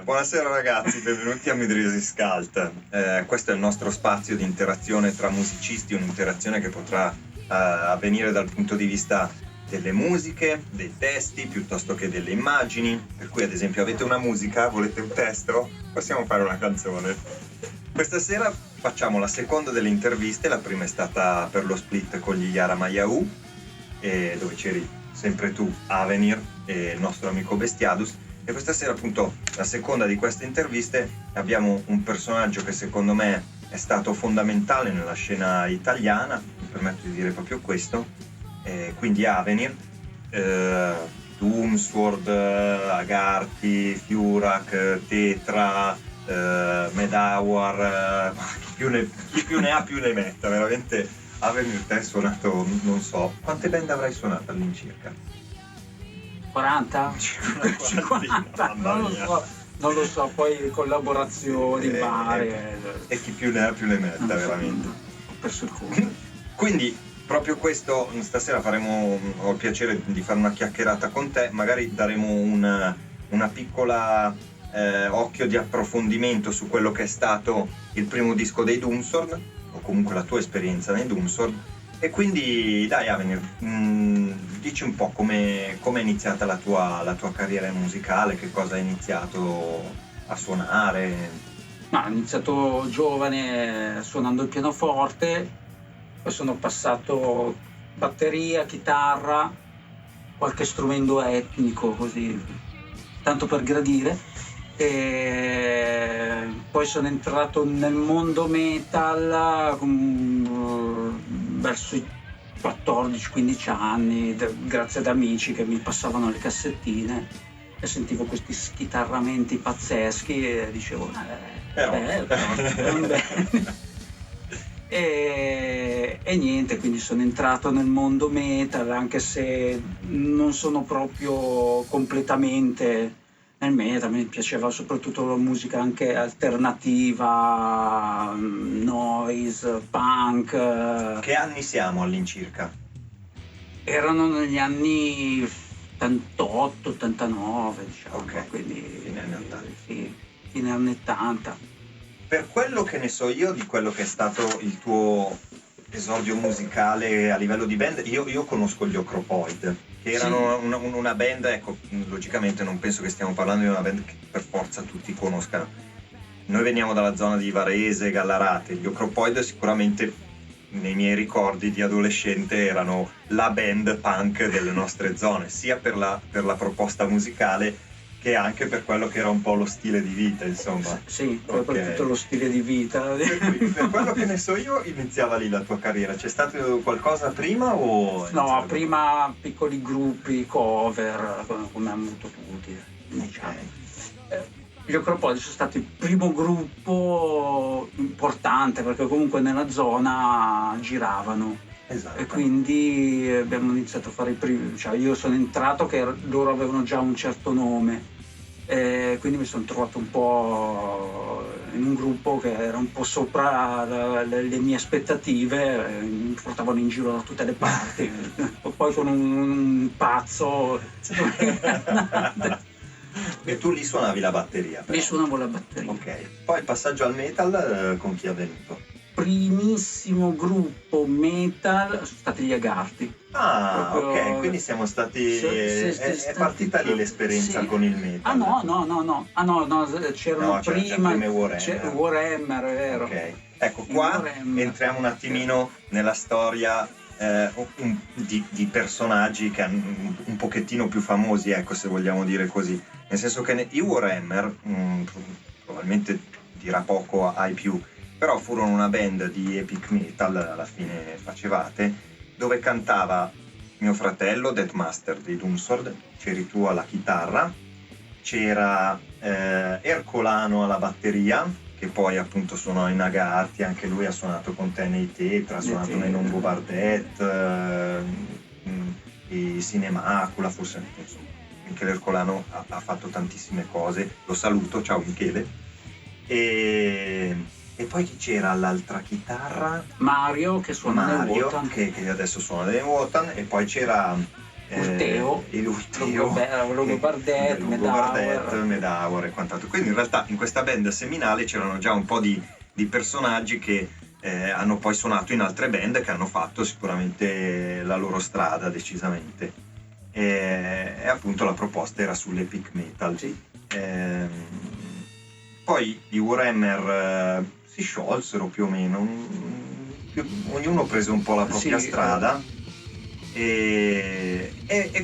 Buonasera ragazzi, benvenuti a Midrisi Scalt. Questo è il nostro spazio di interazione tra musicisti, un'interazione che potrà avvenire dal punto di vista delle musiche, dei testi, piuttosto che delle immagini. Per cui ad esempio avete una musica, volete un testo, possiamo fare una canzone. Questa sera facciamo la seconda delle interviste, la prima è stata per lo split con gli Yara Mayau, dove c'eri sempre tu, Avenir e il nostro amico Bestiadus. E questa sera appunto la seconda di queste interviste abbiamo un personaggio che secondo me è stato fondamentale nella scena italiana, mi permetto di dire proprio questo, quindi Avenir, Doomsword, Agarty, Fiurak, Tetra, Medawar, chi più ne ha più ne metta, veramente. Avenir, te hai suonato, non so, quante band avrai suonato all'incirca? 40? 50? Non lo so, poi collaborazioni varie. E chi più ne ha più ne metta, veramente. Ho perso il conto. Quindi, proprio questo, stasera ho il piacere di fare una chiacchierata con te, magari daremo una piccola occhio di approfondimento su quello che è stato il primo disco dei Doomsword, o comunque la tua esperienza nei Doomsword. E quindi dai Avenir, dici un po' come è iniziata la tua carriera musicale, che cosa hai iniziato a suonare? Ho iniziato giovane suonando il pianoforte, poi sono passato batteria, chitarra, qualche strumento etnico così, tanto per gradire. E poi sono entrato nel mondo metal verso i 14-15 anni, grazie ad amici che mi passavano le cassettine e sentivo questi schitarramenti pazzeschi e dicevo e niente, quindi sono entrato nel mondo metal, anche se non sono proprio completamente nel metal, mi piaceva soprattutto la musica anche alternativa, noise, punk. Che anni siamo all'incirca? Erano negli anni 88, 89, diciamo, okay. Quindi fine anni 80. Sì, fine anni 80. Per quello che ne so io di quello che è stato il tuo esordio musicale a livello di band, io conosco gli Ocropoid, che erano una band, ecco, logicamente non penso che stiamo parlando di una band che per forza tutti conoscano. Noi veniamo dalla zona di Varese, Gallarate, gli Ocropoid sicuramente nei miei ricordi di adolescente erano la band punk delle nostre zone, sia per la proposta musicale che anche per quello che era un po' lo stile di vita, insomma. Sì, soprattutto lo stile di vita. Per quello che ne so io, iniziava lì la tua carriera. C'è stato qualcosa prima o? No, prima piccoli gruppi, cover, come hanno avuto tutti, diciamo. Gli Ocropodi sono stati il primo gruppo importante perché comunque nella zona giravano. Esatto. E quindi abbiamo iniziato a fare i primi, cioè io sono entrato che loro avevano già un certo nome, quindi mi sono trovato un po' in un gruppo che era un po' sopra le mie aspettative, mi portavano in giro da tutte le parti, poi con un pazzo. E tu lì suonavi la batteria? Però. Lì suonavo la batteria. Ok, poi il passaggio al metal con chi è avvenuto? Primissimo gruppo metal sono stati gli Agarty. Ah, proprio, ok, quindi siamo stati. È partita lì l'esperienza con il metal. Ah no, c'erano prima. C'era Warhammer, è vero. Ok, ecco qua entriamo un attimino nella storia di personaggi che hanno un pochettino più famosi, ecco, se vogliamo dire così. Nel senso che i Warhammer, probabilmente dirà poco ai più, però furono una band di epic metal, alla fine facevate, dove cantava mio fratello Deathmaster dei Doomsword, c'eri tu alla chitarra, c'era Ercolano alla batteria, che poi appunto suonò in Agarty, anche lui ha suonato con te nei Tetra, ha suonato nei Longo Bardet, i Cinemacula, forse, insomma. Michele Ercolano ha fatto tantissime cose, lo saluto, ciao Michele. E poi chi c'era all'altra chitarra? Mario che suona nel Wotan, che adesso suona nel Wotan, e poi c'era Urteo, il Urteo, Longo Bardet, Medauer e quant'altro. Quindi in realtà in questa band seminale c'erano già un po' di personaggi che hanno poi suonato in altre band che hanno fatto sicuramente la loro strada decisamente. E appunto la proposta era sull'epic metal. Sì. Poi i Warhammer si sciolsero più o meno, ognuno prese un po' la propria strada e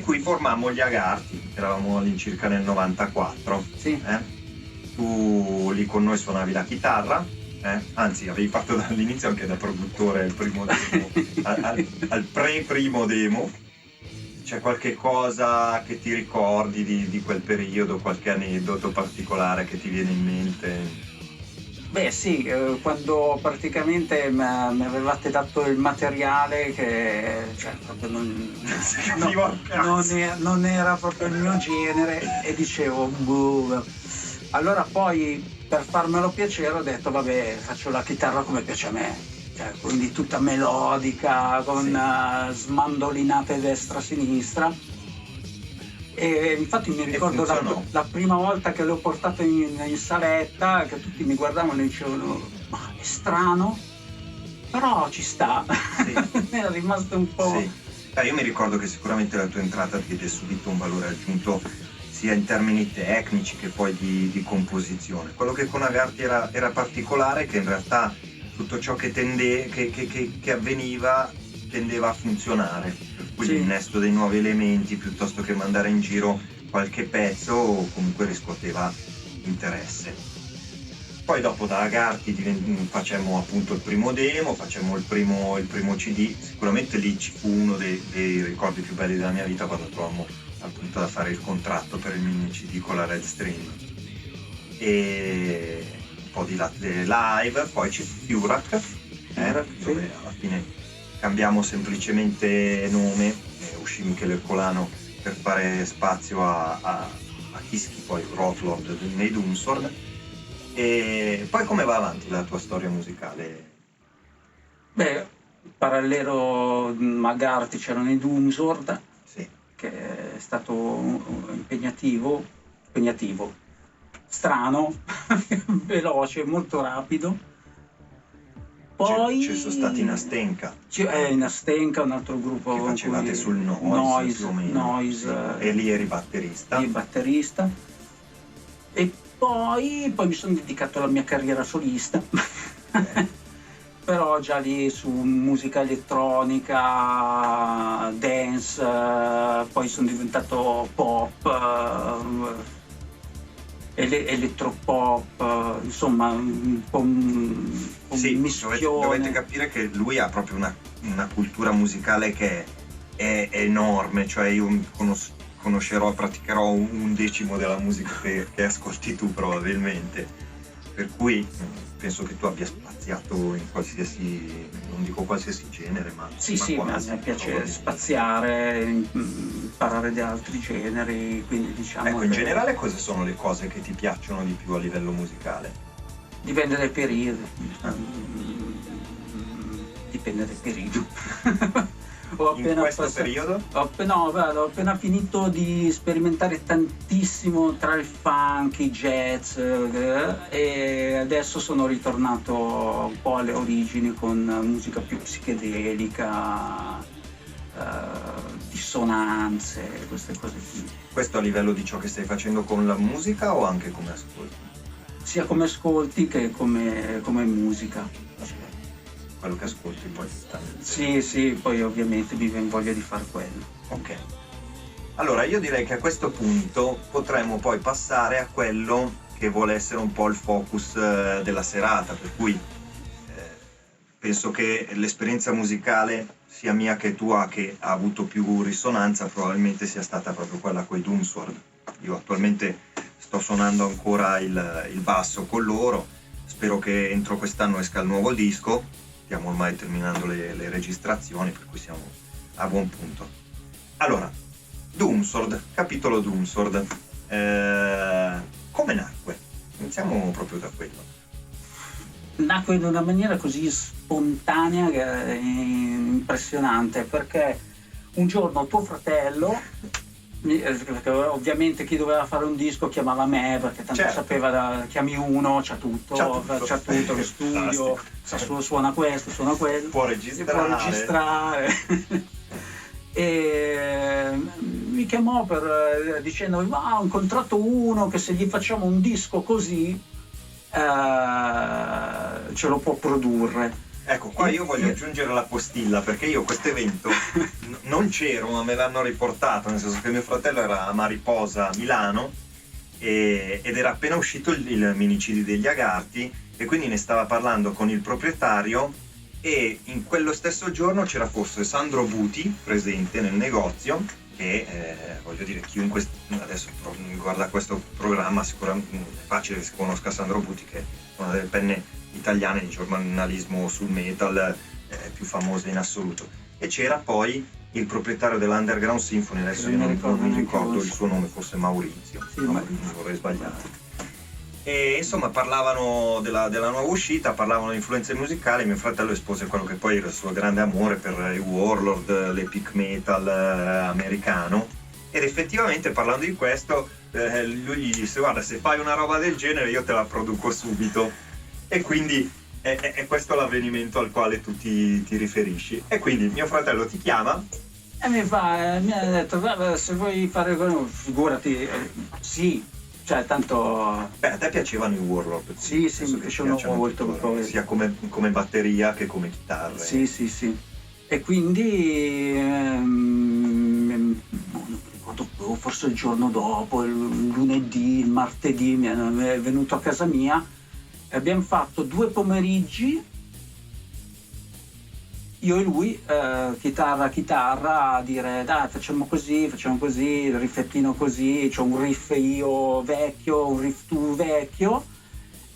qui formammo gli Agarti, eravamo all'incirca nel 94. Sì. Tu lì con noi suonavi la chitarra, anzi avevi fatto dall'inizio anche da produttore il primo demo, al pre-primo demo. C'è qualche cosa che ti ricordi di quel periodo, qualche aneddoto particolare che ti viene in mente? Beh sì, quando praticamente mi avevate dato il materiale che cioè, proprio non era proprio il mio genere e dicevo boh. Allora poi per farmelo piacere ho detto vabbè faccio la chitarra come piace a me. Quindi tutta melodica, con smandolinate destra-sinistra. E infatti mi ricordo la prima volta che l'ho portato in saletta, che tutti mi guardavano e dicevano ma è strano, però ci sta. Sì. Era rimasto un po'... Sì. Io mi ricordo che sicuramente la tua entrata diede subito un valore aggiunto sia in termini tecnici che poi di composizione. Quello che con Agarti era particolare è che in realtà tutto ciò che avveniva tendeva a funzionare, per cui l'innesto dei nuovi elementi piuttosto che mandare in giro qualche pezzo comunque riscuoteva interesse. Poi dopo da Agarti facemmo appunto il primo demo, facemmo il primo CD, sicuramente lì ci fu uno dei ricordi più belli della mia vita quando trovammo appunto da fare il contratto per il mini CD con la Red Stream. E un po' di live, poi ci fu Furak, dove alla fine cambiamo semplicemente nome, uscì Michele Ercolano per fare spazio a Kiski, poi Rotlord nei Doomsword. E poi come va avanti la tua storia musicale? Beh, parallelo a Agarti c'erano i Doomsword, sì, che è stato impegnativo, strano, veloce, molto rapido. Poi ci sono stati in Astenka. In Astenka, un altro gruppo che facevate sul Noise più o meno. Sì. E lì eri batterista. Io batterista. E poi mi sono dedicato alla mia carriera solista. Però già lì su musica elettronica, dance, poi sono diventato pop, elettropop, insomma un po' mischione. Dovete capire che lui ha proprio una cultura musicale che è enorme, cioè io praticherò un decimo della musica che ascolti tu probabilmente, per cui penso che tu abbia spaziato in qualsiasi, non dico qualsiasi genere, ma sì, quasi, mi piace spaziare, imparare di altri generi, quindi diciamo. Ecco, in generale cosa sono le cose che ti piacciono di più a livello musicale? Dipende dai periodi. Dipende dal periodo. Periodo? Ho appena finito di sperimentare tantissimo tra il funk, i jazz e adesso sono ritornato un po' alle origini con musica più psichedelica, dissonanze, queste cose qui. Questo a livello di ciò che stai facendo con la musica o anche come ascolti? Sia come ascolti che come musica. Quello che ascolti poi sì, poi ovviamente mi viene voglia di fare quello. Ok, allora io direi che a questo punto potremmo poi passare a quello che vuole essere un po' il focus della serata, per cui penso che l'esperienza musicale sia mia che tua che ha avuto più risonanza probabilmente sia stata proprio quella con i Doomsword. Io attualmente sto suonando ancora il basso con loro, spero che entro quest'anno esca il nuovo disco. Stiamo ormai terminando le registrazioni, per cui siamo a buon punto. Allora, Doomsword, capitolo Doomsword. Come nacque? Iniziamo proprio da quello. Nacque in una maniera così spontanea che è impressionante, perché un giorno tuo fratello, perché ovviamente chi doveva fare un disco chiamava me, perché tanto Certo. sapeva, chiami uno, c'ha tutto lo studio, suona questo, può registrare. E mi chiamò dicendo: ma ho incontrato uno che se gli facciamo un disco così ce lo può produrre. Ecco, qua io voglio aggiungere la postilla, perché io questo evento non c'ero, ma me l'hanno riportato, nel senso che mio fratello era a Mariposa, Milano, ed era appena uscito il Minicidi degli Agarti, e quindi ne stava parlando con il proprietario, e in quello stesso giorno c'era forse Sandro Buti presente nel negozio, che voglio dire, chiunque adesso guarda questo programma sicuramente è facile che si conosca Sandro Buti, che è una delle penne italiane di giornalismo sul metal più famose in assoluto. E c'era poi il proprietario dell'Underground Symphony, adesso io non mi ricordo il suo nome, forse Maurizio, sì, non vorrei sbagliare. E insomma parlavano della nuova uscita, parlavano di influenze musicali. Mio fratello espose quello che poi era il suo grande amore per i Warlord, l'epic metal americano, ed effettivamente parlando di questo lui gli disse: guarda, se fai una roba del genere io te la produco subito. E quindi è questo l'avvenimento al quale tu ti riferisci. E quindi mio fratello ti chiama e mi ha detto: se vuoi fare figurati, sì, cioè tanto. Beh, a te piacevano i Warlord? Sì, mi piacciono molto, sia come batteria che come chitarra. Sì. E quindi non ricordo più, forse il giorno dopo, il lunedì, il martedì, è venuto a casa mia. Abbiamo fatto 2 pomeriggi, io e lui, chitarra, a dire: dai, facciamo così, il riffettino così, c'ho un riff io vecchio, un riff tu vecchio,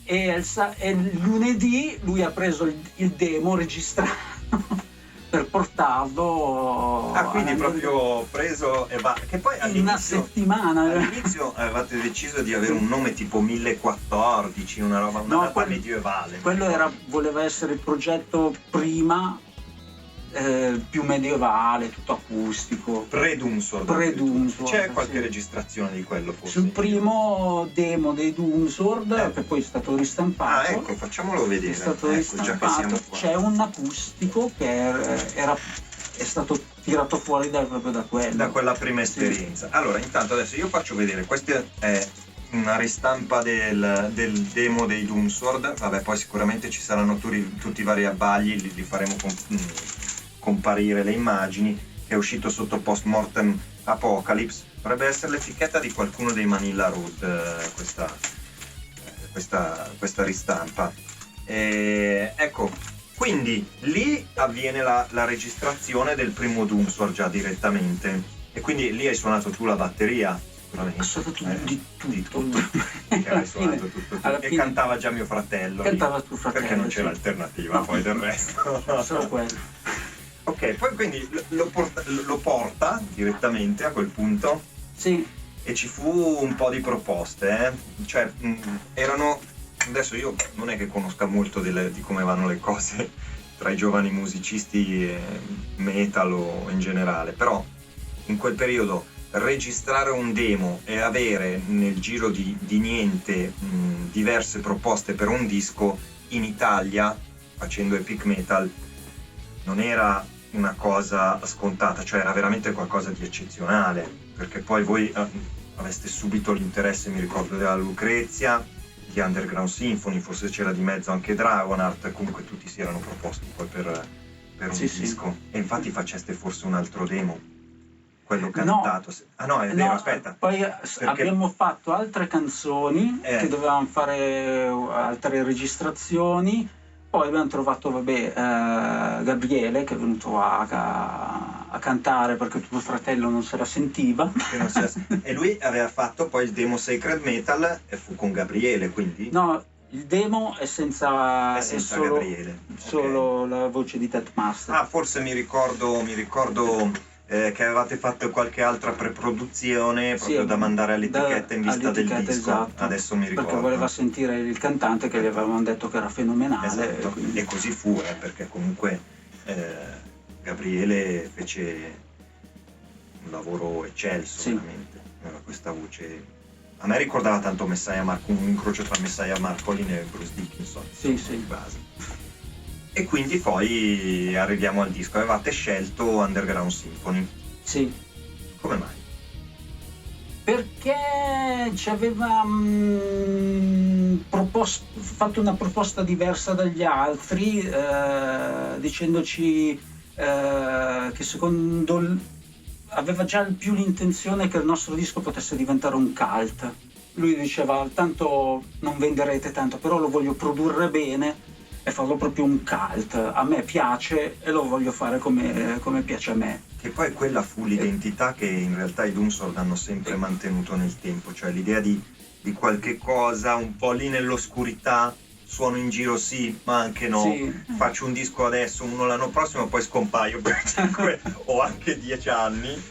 e il lunedì lui ha preso il demo registrato per portarlo. Quindi proprio preso e va. Che poi in una settimana. All'inizio avevate deciso di avere un nome tipo 1014, una data medievale. Quello voleva essere il progetto prima, più medievale, tutto acustico. Pre-Doomsword. C'è qualche registrazione di quello forse? Sul primo demo dei Doomsword, che poi è stato ristampato. Ecco, facciamolo vedere. È stato ristampato. C'è un acustico che è stato tirato fuori proprio da quello. Da quella prima esperienza. Sì. Allora, intanto adesso io faccio vedere, questa è una ristampa del demo dei Doomsword. Vabbè, poi sicuramente ci saranno tutti i vari abbagli, li faremo comparire le immagini, che è uscito sotto Postmortem Apocalypse. Dovrebbe essere l'etichetta di qualcuno dei Manilla Road, questa ristampa. Ecco, quindi lì avviene la registrazione del primo Doomsword già direttamente, e quindi lì hai suonato tu la batteria. Ho suonato di tutto. Hai suonato tutto. E cantava già mio fratello. Cantava tuo fratello. Perché non c'era alternativa poi del resto. Solo quello. Ok, poi quindi lo porta direttamente a quel punto. Sì. E ci fu un po' di proposte, cioè erano. Adesso io non è che conosca molto di come vanno le cose tra i giovani musicisti metal o in generale, però in quel periodo registrare un demo e avere nel giro di niente diverse proposte per un disco in Italia, facendo epic metal, non era una cosa scontata, cioè era veramente qualcosa di eccezionale, perché poi voi aveste subito l'interesse, mi ricordo, della Lucrezia, di Underground Symphony, forse c'era di mezzo anche Dragonheart, comunque tutti si erano proposti poi per un disco. E infatti faceste forse un altro demo, quello cantato. No, è vero, aspetta. Poi abbiamo fatto altre canzoni che dovevamo fare altre registrazioni. Poi abbiamo trovato Gabriele, che è venuto a cantare perché tuo fratello non se la sentiva. E lui aveva fatto poi il demo Sacred Metal e fu con Gabriele, quindi? No, il demo è senza solo Gabriele. Solo la voce di Deathmaster. Ah, forse mi ricordo che avevate fatto qualche altra preproduzione proprio da mandare all'etichetta in vista del disco. Esatto, adesso mi ricordo, perché voleva sentire il cantante, che gli avevano detto che era fenomenale. Esatto. E così fu, perché comunque Gabriele fece un lavoro eccelso, Sì. veramente. Aveva questa voce, a me ricordava tanto un incrocio tra Messiah Marcolin e Bruce Dickinson, Sì, sì. di base. E quindi poi arriviamo al disco. Avevate scelto Underground Symphony. Sì. Come mai? Perché ci aveva fatto una proposta diversa dagli altri, dicendoci che aveva già più l'intenzione che il nostro disco potesse diventare un cult. Lui diceva: tanto non venderete tanto, però lo voglio produrre bene e farlo proprio un cult. A me piace e lo voglio fare come piace a me. Che poi quella fu l'identità che in realtà i Doomsword hanno sempre mantenuto nel tempo, cioè l'idea di qualche cosa un po' lì nell'oscurità, suono in giro sì, ma anche no, Sì. faccio un disco adesso, uno l'anno prossimo, poi scompaio per 5 o anche 10 anni.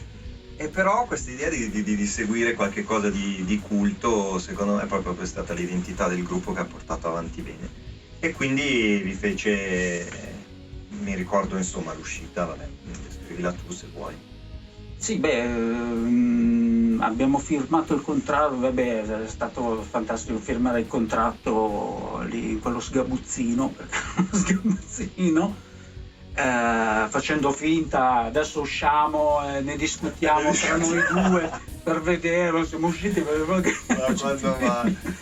E però questa idea di seguire qualche cosa di culto, secondo me proprio è stata l'identità del gruppo che ha portato avanti bene. E quindi vi fece, mi ricordo insomma l'uscita, vabbè, scrivila tu se vuoi. Sì, abbiamo firmato il contratto, vabbè, è stato fantastico firmare il contratto lì in quello sgabuzzino, facendo finta, adesso usciamo e ne discutiamo tra noi due per vedere, siamo usciti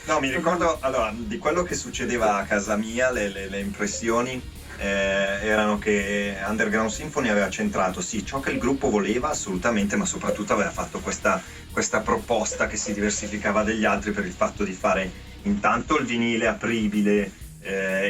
No, mi ricordo, allora, di quello che succedeva a casa mia, le impressioni erano che Underground Symphony aveva centrato sì ciò che il gruppo voleva assolutamente, ma soprattutto aveva fatto questa proposta che si diversificava dagli altri per il fatto di fare intanto il vinile apribile,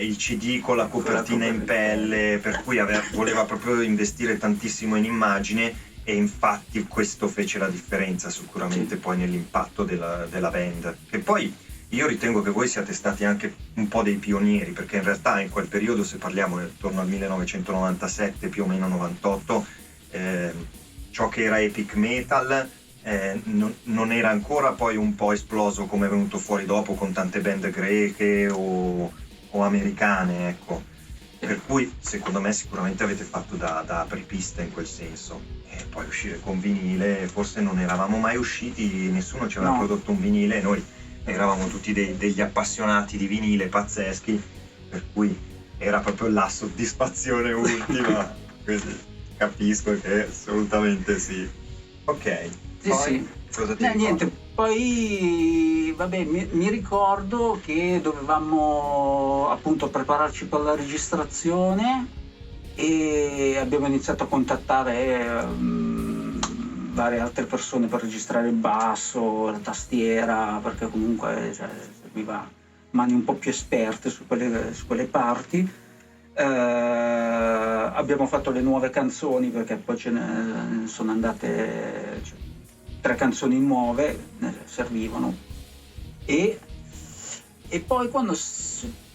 il CD con la copertina in pelle, per cui voleva proprio investire tantissimo in immagine, e infatti questo fece la differenza sicuramente poi nell'impatto della band. E poi io ritengo che voi siate stati anche un po' dei pionieri, perché in realtà in quel periodo, se parliamo intorno al 1997 più o meno 98, ciò che era epic metal non era ancora poi un po' esploso come è venuto fuori dopo con tante band greche o americane, ecco. Per cui secondo me sicuramente avete fatto da apripista in quel senso. E poi uscire con vinile, forse non eravamo mai usciti, nessuno ci aveva prodotto un vinile, noi eravamo tutti degli appassionati di vinile pazzeschi, per cui era proprio la soddisfazione ultima. Quindi capisco che assolutamente sì. Ok, sì, poi sì. cosa ti ricordi? Niente, poi vabbè, mi ricordo che dovevamo appunto prepararci per la registrazione e abbiamo iniziato a contattare varie altre persone per registrare il basso, la tastiera, perché comunque serviva mani un po' più esperte su quelle parti. Abbiamo fatto le nuove canzoni, perché poi ce ne sono andate 3 canzoni nuove, servivano, e poi quando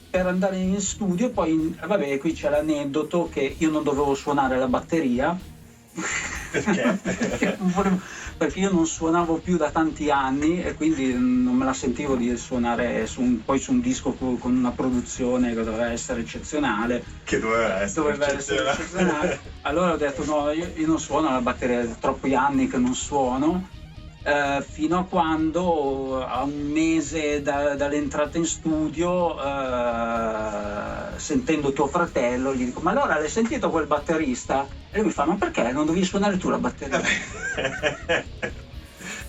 per andare in studio, poi vabbè, qui c'è l'aneddoto che io non dovevo suonare la batteria. Perché? Perché io non suonavo più da tanti anni e quindi non me la sentivo di suonare poi su un disco con una produzione che doveva essere eccezionale. Che doveva essere eccezionale. Allora ho detto no, io non suono la batteria, da troppi anni che non suono, fino a quando a un mese dall'entrata in studio, sentendo tuo fratello, gli dico: ma allora l'hai sentito quel batterista? E lui mi fa: ma perché non dovevi suonare tu la batteria?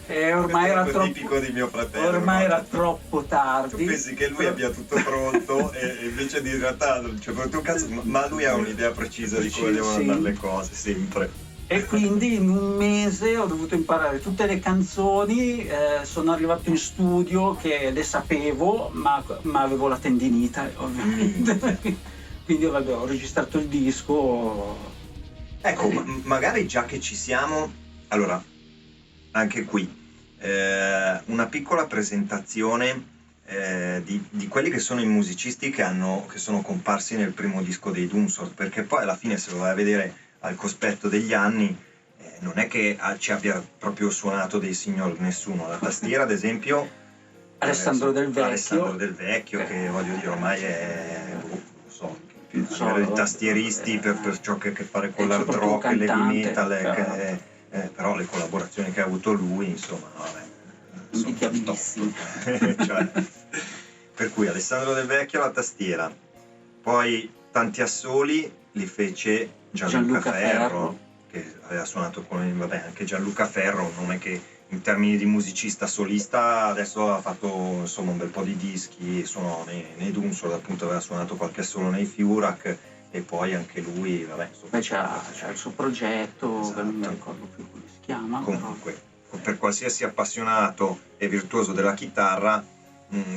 E ormai era troppo tipico di mio fratello. Ormai era troppo tardi. Tu pensi che lui abbia tutto pronto e invece di realtà non c'è pronto un cazzo, ma lui ha un'idea precisa di come devono andare le cose, sempre. E quindi in un mese ho dovuto imparare tutte le canzoni, sono arrivato in studio che le sapevo, ma avevo la tendinite, ovviamente. Quindi vabbè, ho registrato il disco. Ecco, magari già che ci siamo, allora, anche qui, una piccola presentazione di quelli che sono i musicisti che sono comparsi nel primo disco dei Doomsword, perché poi alla fine, se lo vai a vedere al cospetto degli anni, non è che ci abbia proprio suonato dei signor nessuno. La tastiera, ad esempio, Alessandro Del Vecchio, che voglio dire ormai è, i tastieristi per ciò che ha a che fare con l'hard rock e l'heavy metal, però le collaborazioni che ha avuto lui, insomma, vabbè, invidiabilissime. Cioè, per cui Alessandro Del Vecchio alla tastiera, poi tanti assoli li fece Gianluca Ferro, che aveva suonato con, vabbè, anche Gianluca Ferro, un nome che in termini di musicista solista adesso ha fatto insomma un bel po' di dischi, suonò nei Doomsword, appunto aveva suonato qualche assolo nei Fiurak, e poi anche lui, vabbè, insomma, c'è il suo progetto, esatto. Non mi ricordo più come si chiama. Comunque, però per qualsiasi appassionato e virtuoso della chitarra,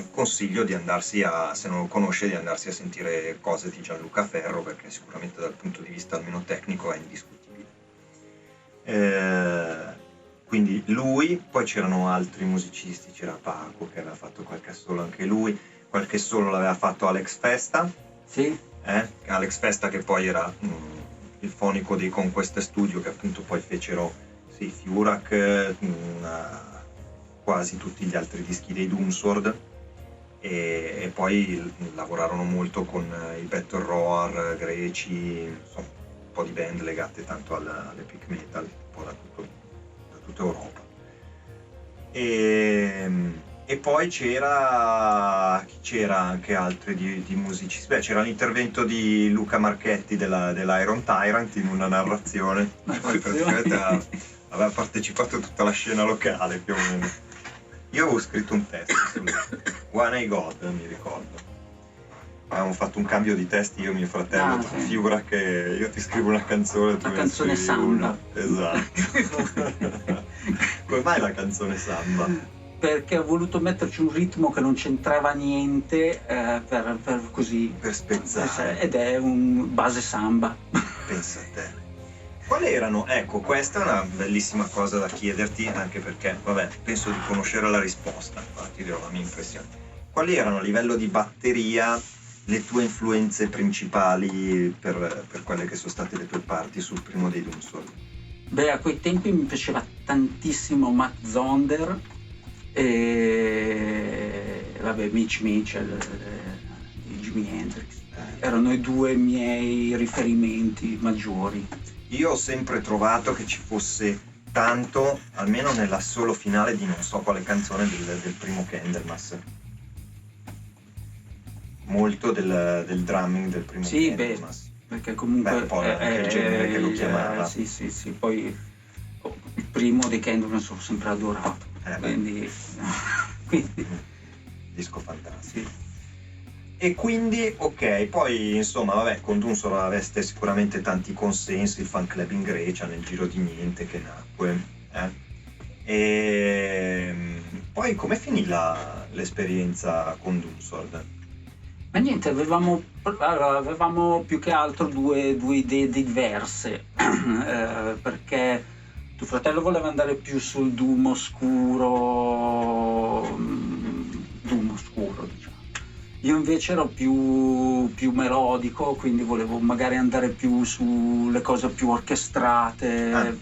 consiglio di andarsi se non lo conosce, di andarsi a sentire cose di Gianluca Ferro, perché sicuramente dal punto di vista almeno tecnico è indiscutibile. Quindi lui, poi c'erano altri musicisti, c'era Paco che aveva fatto qualche solo anche lui, qualche solo l'aveva fatto Alex Festa. Sì. Alex Festa, che poi era il fonico dei Conquest Studio, che appunto poi fecero Fiurak, quasi tutti gli altri dischi dei Doomsword, e poi lavorarono molto con i Battle Roar, Greci, insomma un po' di band legate tanto all'epic metal, un po' da tutta Europa. E poi c'era anche altri di musicisti. Beh, c'era l'intervento di Luca Marchetti dell'Iron Tyrant in una narrazione. Praticamente aveva partecipato a tutta la scena locale, più o meno. Io avevo scritto un testo su One I God, mi ricordo. Avevamo fatto un cambio di testi, io e mio fratello, figura che io ti scrivo una canzone, tu ne scrivi samba. una. Esatto. Come mai la canzone samba? Perché ho voluto metterci un ritmo che non c'entrava niente, per così, per spezzare, ed è un base samba. Pensa a te. Quali erano? Ecco, questa è una bellissima cosa da chiederti, anche perché, vabbè, penso di conoscere la risposta, ti dirò la mia impressione. Quali erano a livello di batteria le tue influenze principali per quelle che sono state le tue parti sul primo dei Doomsword? Beh, a quei tempi mi piaceva tantissimo Matt Zonder e vabbè, Mitch Mitchell, Jimi Hendrix. Erano i due miei riferimenti maggiori. Io ho sempre trovato che ci fosse tanto, almeno nella solo finale di non so quale canzone del primo Candlemas. Molto del drumming del primo Candlemas. Perché comunque poi anche il genere che lo chiamava. Sì, poi il primo dei Candlemas l'ho sempre adorato. Quindi disco fantastico. Sì. E quindi, ok, poi insomma, vabbè, con Doomsword aveste sicuramente tanti consensi, il fan club in Grecia nel giro di niente che nacque. E poi come finì l'esperienza con Doomsword? Ma niente, avevamo più che altro due idee diverse, perché tuo fratello voleva andare più sul Doom oscuro, diciamo. Io invece ero più melodico, quindi volevo magari andare più sulle cose più orchestrate,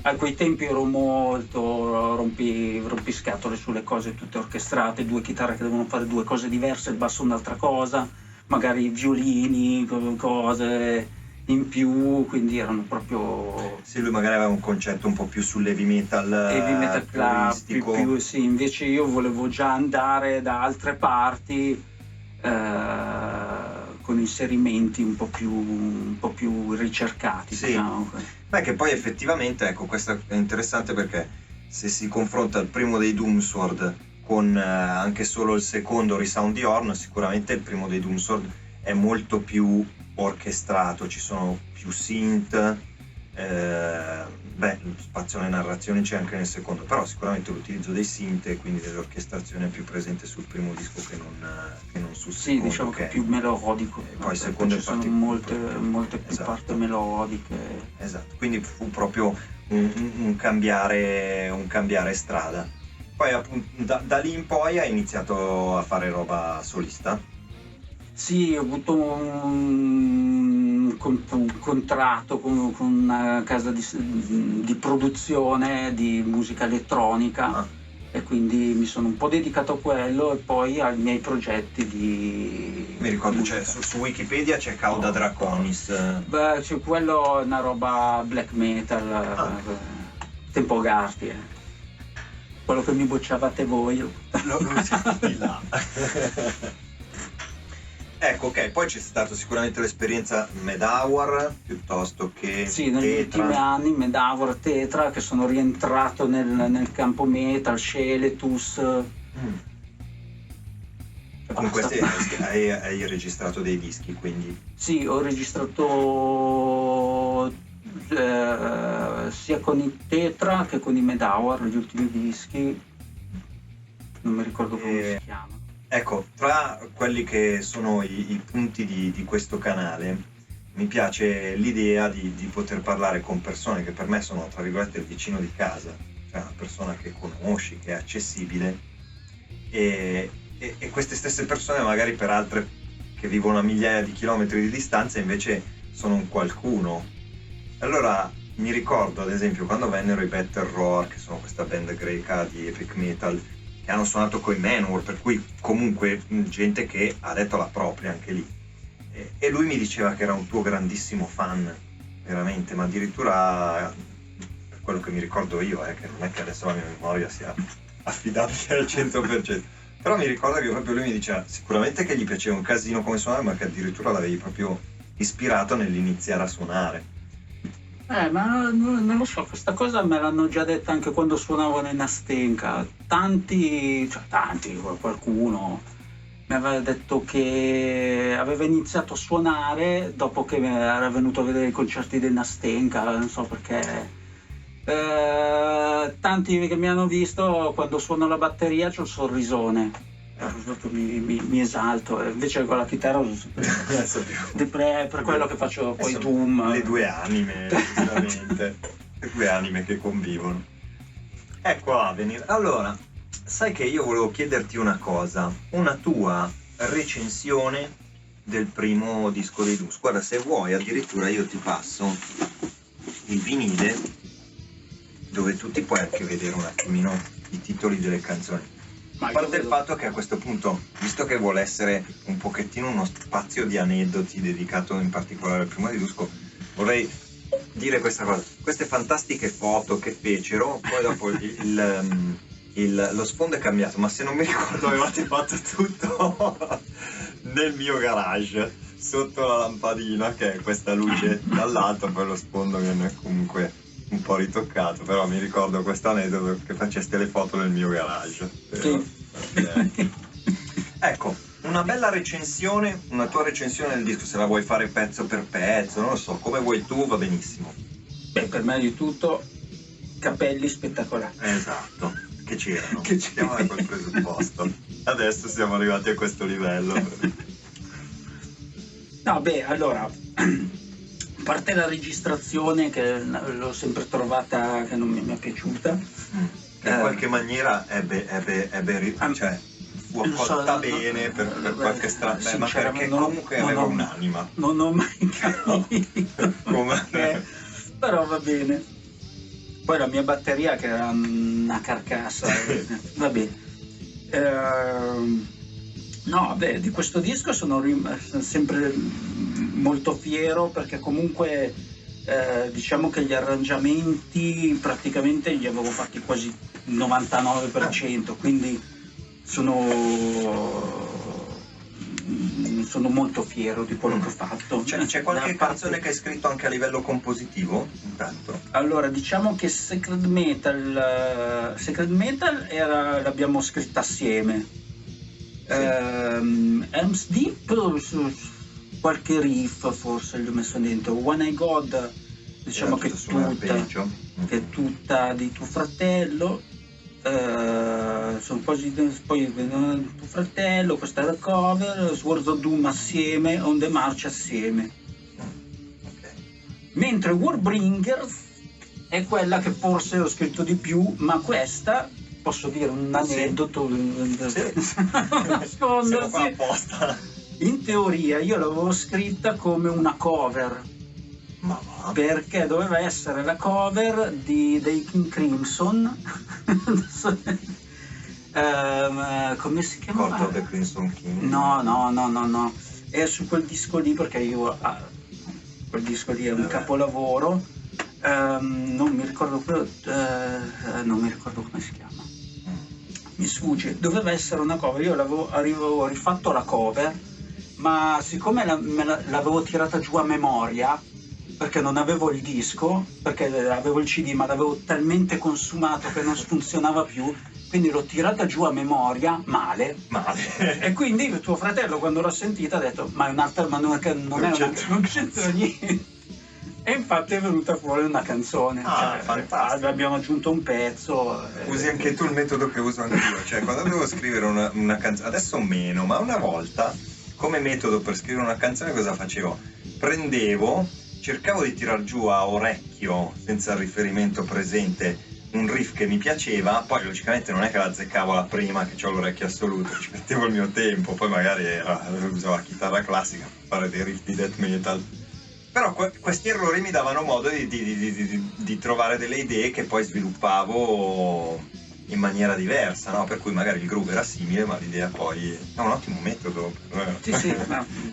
a quei tempi ero molto rompiscatole sulle cose tutte orchestrate, due chitarre che devono fare due cose diverse, il basso un'altra cosa, magari violini, cose in più, quindi erano proprio... Sì, lui magari aveva un concetto un po' più sull'heavy metal più, sì, invece io volevo già andare da altre parti con inserimenti un po' più ricercati, sì. Diciamo. Beh, che poi effettivamente, ecco, questo è interessante perché se si confronta il primo dei Doomsword con anche solo il secondo Resound the Horn, sicuramente il primo dei Doomsword è molto più orchestrato, ci sono più synth, spazio alle narrazioni c'è anche nel secondo, però sicuramente l'utilizzo dei synth e quindi dell'orchestrazione è più presente sul primo disco che non sul secondo. Sì, diciamo che è più melodico. E poi il secondo ci sono molte più parti melodiche. Esatto, quindi fu proprio un cambiare strada. Poi appunto da lì in poi hai iniziato a fare roba solista? Sì, ho avuto un contratto con una casa di produzione di musica elettronica e quindi mi sono un po' dedicato a quello e poi ai miei progetti di... Mi ricordo, c'è, su Wikipedia c'è Cauda Draconis. Beh, cioè, quello è una roba black metal, tempo Garti, quello che mi bocciavate voi. Lo siamo di là. Ecco, ok, poi c'è stata sicuramente l'esperienza Medawar piuttosto che sì, negli ultimi anni Medawar, Tetra, che sono rientrato nel campo metal, Sceletus. Con questi hai registrato dei dischi, quindi? Sì, ho registrato sia con i Tetra che con i Medawar gli ultimi dischi, non mi ricordo come si chiamano. Ecco, tra quelli che sono i punti di questo canale, mi piace l'idea di poter parlare con persone che per me sono, tra virgolette, il vicino di casa, cioè una persona che conosci, che è accessibile, e queste stesse persone magari per altre che vivono a migliaia di chilometri di distanza invece sono un qualcuno. Allora mi ricordo ad esempio quando vennero i Better Roar, che sono questa band greca di epic metal, che hanno suonato coi Manowar, per cui comunque gente che ha detto la propria anche lì, e lui mi diceva che era un tuo grandissimo fan, veramente, ma addirittura per quello che mi ricordo io, che non è che adesso la mia memoria sia affidabile al 100%, però mi ricordo che proprio lui mi diceva sicuramente che gli piaceva un casino come suonare, ma che addirittura l'avevi proprio ispirato nell'iniziare a suonare. Ma non lo so, questa cosa me l'hanno già detta anche quando suonavo in Nastenka. Qualcuno mi aveva detto che aveva iniziato a suonare dopo che era venuto a vedere i concerti del Nastenka, non so perché. Tanti che mi hanno visto quando suono la batteria c'ho il sorrisone. Mi esalto, invece con la chitarra per quello che faccio poi Doom. Le due anime, decisamente. Le due anime che convivono. Ecco Avenir. Allora, sai che io volevo chiederti una cosa, una tua recensione del primo disco dei Dus. Guarda, se vuoi addirittura io ti passo il vinile dove tu ti puoi anche vedere un attimino i titoli delle canzoni. A parte il fatto che a questo punto, visto che vuole essere un pochettino uno spazio di aneddoti dedicato in particolare al primo disco, vorrei dire questa cosa. Queste fantastiche foto che fecero, poi dopo lo sfondo è cambiato, ma se non mi ricordo avevate fatto tutto nel mio garage, sotto la lampadina, che è questa luce dall'alto, poi lo sfondo viene comunque un po' ritoccato, però mi ricordo questo aneddoto che faceste le foto nel mio garage. Sì. Ecco, una bella recensione, una tua recensione del disco, se la vuoi fare pezzo per pezzo, non lo so, come vuoi tu, va benissimo. Beh, per me di tutto, capelli spettacolari. Esatto, che c'erano. Siamo da quel presupposto. Adesso siamo arrivati a questo livello. No, beh, allora, a parte la registrazione che l'ho sempre trovata che non mi è piaciuta, che in qualche maniera cioè fu accolta bene per qualche strada, ma perché comunque aveva un'anima. Non ho mai capito perché, però va bene. Poi la mia batteria che era una carcassa, va bene. No, beh, di questo disco sono sempre molto fiero perché comunque diciamo che gli arrangiamenti praticamente li avevo fatti quasi il 99%, quindi sono molto fiero di quello che ho fatto. C'è qualche canzone che hai scritto anche a livello compositivo? Intanto. Allora, diciamo che Sacred Metal l'abbiamo scritta assieme. Sì. Helm's Deep, qualche riff forse gli ho messo dentro. When I God, diciamo che è tutta di tuo fratello. Sono quasi poi tuo fratello, questa era cover, Swords of Doom assieme, On the March assieme. Okay. Mentre Warbringer è quella che forse ho scritto di più, ma questa posso dire un aneddoto nascondersi. Apposta. In teoria io l'avevo scritta come una cover, perché doveva essere la cover dei King Crimson Come si chiama? Court of the Crimson King. No. È su quel disco lì, perché io quel disco lì è un capolavoro. Non mi ricordo come si chiama. Mi sfugge. Doveva essere una cover. Io avevo rifatto la cover, ma siccome l'avevo tirata giù a memoria, perché non avevo il disco, perché avevo il CD ma l'avevo talmente consumato che non funzionava più, quindi l'ho tirata giù a memoria male. E quindi tuo fratello, quando l'ha sentita, ha detto ma è un'altra, ma non c'entra niente. E infatti è venuta fuori una canzone. Fantastico. Abbiamo aggiunto un pezzo. Usi anche tu il metodo che uso anch'io, cioè quando devo scrivere una canzone, adesso meno, ma una volta come metodo per scrivere una canzone cosa facevo? Cercavo di tirar giù a orecchio, senza il riferimento presente, un riff che mi piaceva, poi logicamente non è che la azzeccavo la prima, che ho l'orecchio assoluto, ci mettevo il mio tempo, poi magari usavo la chitarra classica per fare dei riff di death metal. Però questi errori mi davano modo di trovare delle idee che poi sviluppavo in maniera diversa, no? Per cui magari il groove era simile, ma l'idea poi è un ottimo metodo per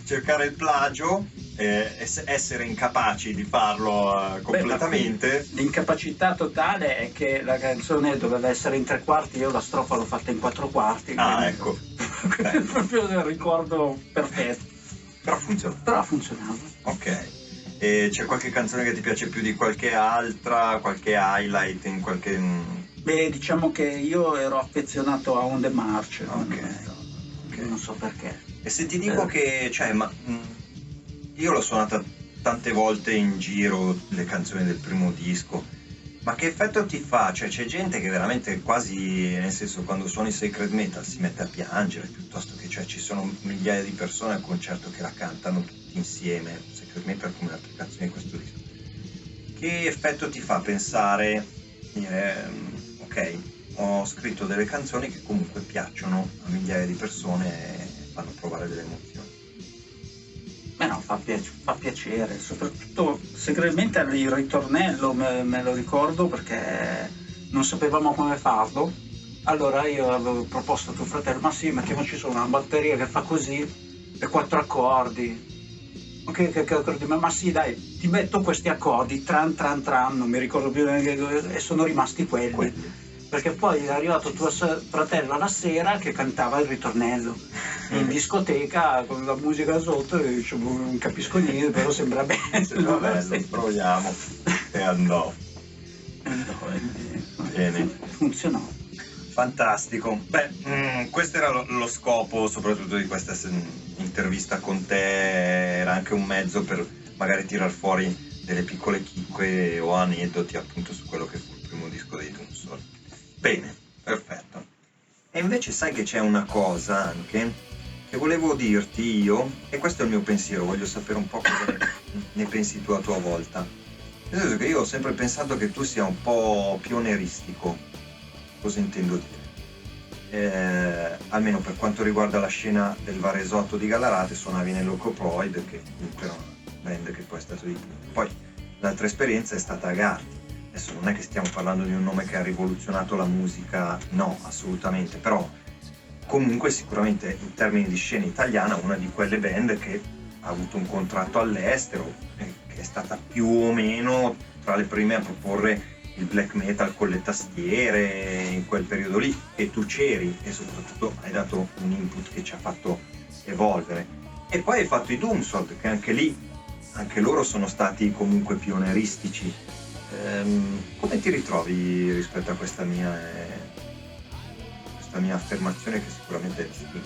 cercare il plagio, essere incapaci di farlo completamente. L'incapacità totale è che la canzone doveva essere in 3/4, io la strofa l'ho fatta in 4/4. Ecco. È proprio il ricordo perfetto. Però funzionava. Ok. E c'è qualche canzone che ti piace più di qualche altra, qualche highlight in qualche... Diciamo che io ero affezionato a On the March. Ok. Non so perché. E se ti dico che, io l'ho suonata tante volte in giro, le canzoni del primo disco, ma che effetto ti fa? Cioè c'è gente che veramente quasi, nel senso, quando suoni Sacred Metal si mette a piangere, piuttosto che, ci sono migliaia di persone al concerto che la cantano tutti insieme, Sacred Metal come le altre canzoni di questo disco. Che effetto ti fa pensare, ok, ho scritto delle canzoni che comunque piacciono a migliaia di persone e fanno provare delle emozioni? Fa piacere, soprattutto segretamente il ritornello me lo ricordo, perché non sapevamo come farlo. Allora io avevo proposto a tuo fratello, ma sì, mettiamoci su una batteria che fa così e 4 accordi. Ok, che accordi? Ma sì, dai, ti metto questi accordi, tran, non mi ricordo più, e sono rimasti quelli. Perché poi è arrivato tuo fratello alla sera che cantava il ritornello in discoteca con la musica sotto, e dicevo, non capisco niente, però sembra bello. Sembra bello, proviamo. E andò. Bene. Funzionò. Fantastico. Questo era lo scopo soprattutto di questa intervista con te, era anche un mezzo per magari tirar fuori delle piccole chicche o aneddoti appunto su quello che fu il primo disco dei Doomsday. Bene, perfetto. E invece sai che c'è una cosa anche che volevo dirti io, e questo è il mio pensiero, voglio sapere un po' cosa ne pensi tu a tua volta. Nel senso che io ho sempre pensato che tu sia un po' pioneeristico. Cosa intendo dire? Almeno per quanto riguarda la scena del Varesotto di Gallarate, suonavi nell'Ocoproid, che era una band che poi è stato di... Poi l'altra esperienza è stata Agarty. Adesso non è che stiamo parlando di un nome che ha rivoluzionato la musica, no, assolutamente, però comunque sicuramente in termini di scena italiana una di quelle band che ha avuto un contratto all'estero e che è stata più o meno tra le prime a proporre il black metal con le tastiere in quel periodo lì, e tu c'eri e soprattutto hai dato un input che ci ha fatto evolvere. E poi hai fatto i Doomsday, che anche loro sono stati comunque pioneeristici. Come ti ritrovi rispetto a questa mia affermazione, che sicuramente è distinta?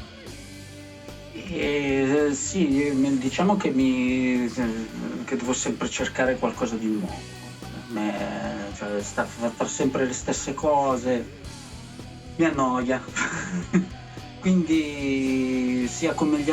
Sì, diciamo che devo sempre cercare qualcosa di nuovo. Far sempre le stesse cose mi annoia. Quindi sia come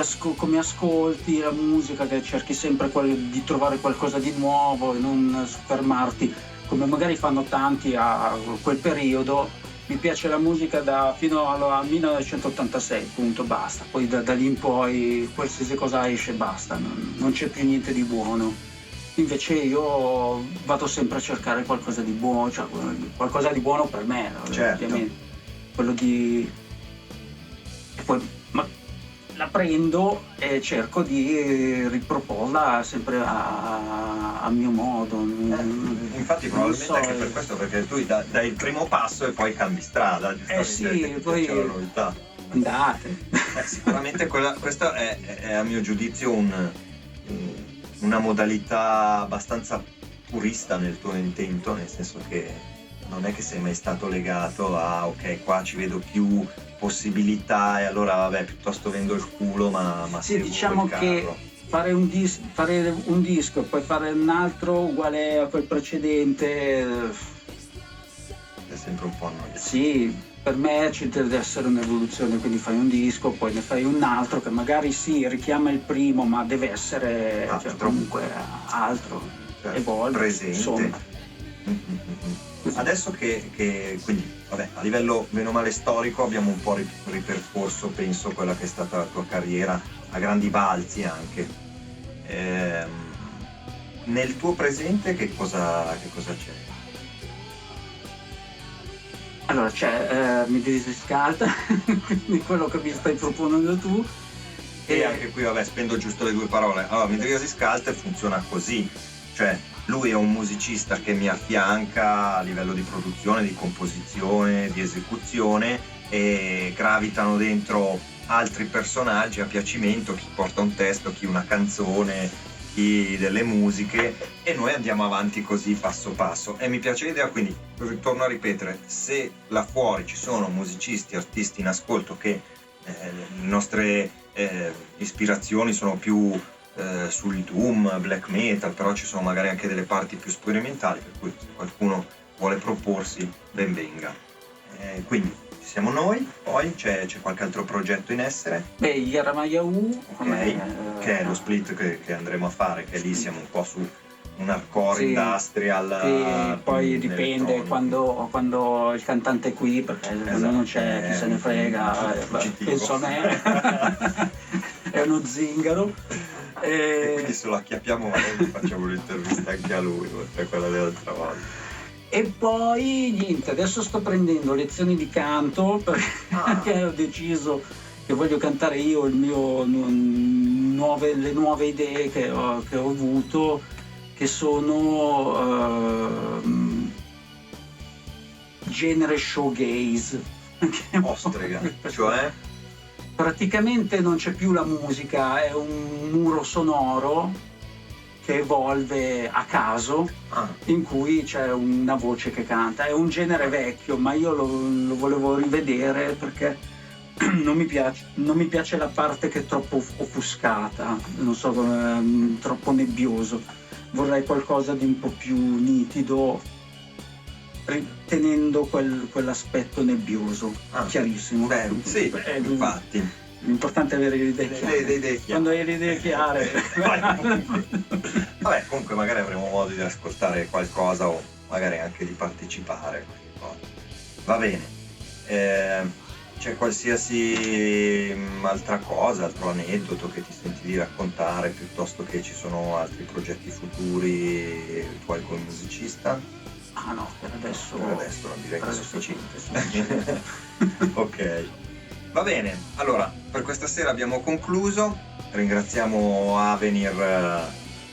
ascolti la musica, che cerchi sempre di trovare qualcosa di nuovo e non fermarti come magari fanno tanti a quel periodo. Mi piace la musica fino al 1986, punto, basta. Poi da lì in poi qualsiasi cosa esce basta, non c'è più niente di buono. Invece io vado sempre a cercare qualcosa di buono, cioè qualcosa di buono per me, certo. Ovviamente. Quello di poi la prendo e cerco di riproporla sempre a mio modo. Infatti probabilmente anche per questo, perché tu dai il primo passo e poi cambi strada, sì, poi c'è la novità. Andate. Sicuramente questa è a mio giudizio una modalità abbastanza purista nel tuo intento, nel senso che non è che sei mai stato legato a ok, qua ci vedo più possibilità e allora vabbè, piuttosto vendo il culo, ma sì, diciamo il carro. che fare un disco e poi fare un altro uguale a quel precedente è sempre un po' annoiato. Sì, per me ci deve essere un'evoluzione, quindi fai un disco, poi ne fai un altro che magari sì, richiama il primo, ma deve essere cioè, comunque altro, evolve, presente. Insomma. Adesso che quindi vabbè, a livello meno male storico abbiamo un po' ripercorso, penso, quella che è stata la tua carriera a grandi balzi anche. Nel tuo presente che cosa c'è? Allora c'è Midrisi Scalta, quindi quello che mi stai proponendo tu. E anche qui vabbè, spendo giusto le due parole. Allora, Midrisi Scalta funziona così, cioè lui è un musicista che mi affianca a livello di produzione, di composizione, di esecuzione, e gravitano dentro altri personaggi a piacimento, chi porta un testo, chi una canzone, chi delle musiche, e noi andiamo avanti così passo passo. E mi piace l'idea, quindi torno a ripetere, se là fuori ci sono musicisti, artisti in ascolto che le nostre ispirazioni sono più sul doom, black metal, però ci sono magari anche delle parti più sperimentali, per cui se qualcuno vuole proporsi, ben venga. Quindi ci siamo noi, poi c'è qualche altro progetto in essere? Beh, Yaramaya U, che è lo split che andremo a fare, che lì siamo un po' su un hardcore industrial. Sì, poi dipende quando il cantante è qui, perché quando non c'è chi se ne frega, penso a me, è uno zingaro. E quindi se lo acchiappiamo magari facciamo un'intervista anche a lui, oltre a quella dell'altra volta. E poi niente, adesso sto prendendo lezioni di canto perché ho deciso che voglio cantare io le nuove idee che ho avuto, che sono genere showgaze. Ostrega, cioè? Praticamente non c'è più la musica, è un muro sonoro che evolve a caso, in cui c'è una voce che canta. È un genere vecchio, ma io lo volevo rivedere perché non mi piace la parte che è troppo offuscata, non so, troppo nebbioso. Vorrei qualcosa di un po' più nitido, tenendo quell'aspetto nebbioso, chiarissimo. Beh, sì, infatti. L'importante è avere le idee chiare. Quando hai le idee chiare. Vabbè, comunque magari avremo modo di ascoltare qualcosa o magari anche di partecipare. Va bene. C'è qualsiasi altra cosa, altro aneddoto che ti senti di raccontare, piuttosto che ci sono altri progetti futuri tuoi come musicista? Ah no, per adesso direi che è sufficiente. Ok, va bene, allora per questa sera abbiamo concluso, ringraziamo Avenir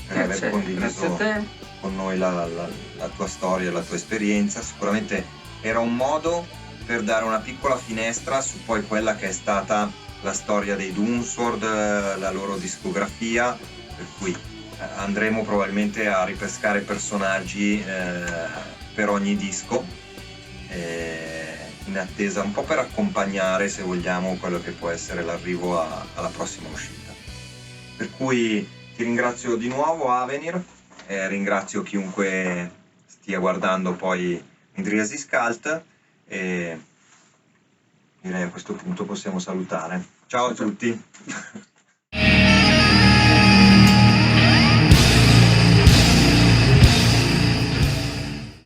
per aver condiviso con noi la tua storia, la tua esperienza. Sicuramente era un modo per dare una piccola finestra su poi quella che è stata la storia dei Doomsword, la loro discografia, per cui andremo probabilmente a ripescare personaggi per ogni disco, in attesa, un po' per accompagnare, se vogliamo, quello che può essere l'arrivo alla prossima uscita. Per cui ti ringrazio di nuovo, Avenir, ringrazio chiunque stia guardando poi Midrisi Scalta, e direi a questo punto possiamo salutare. Ciao a tutti.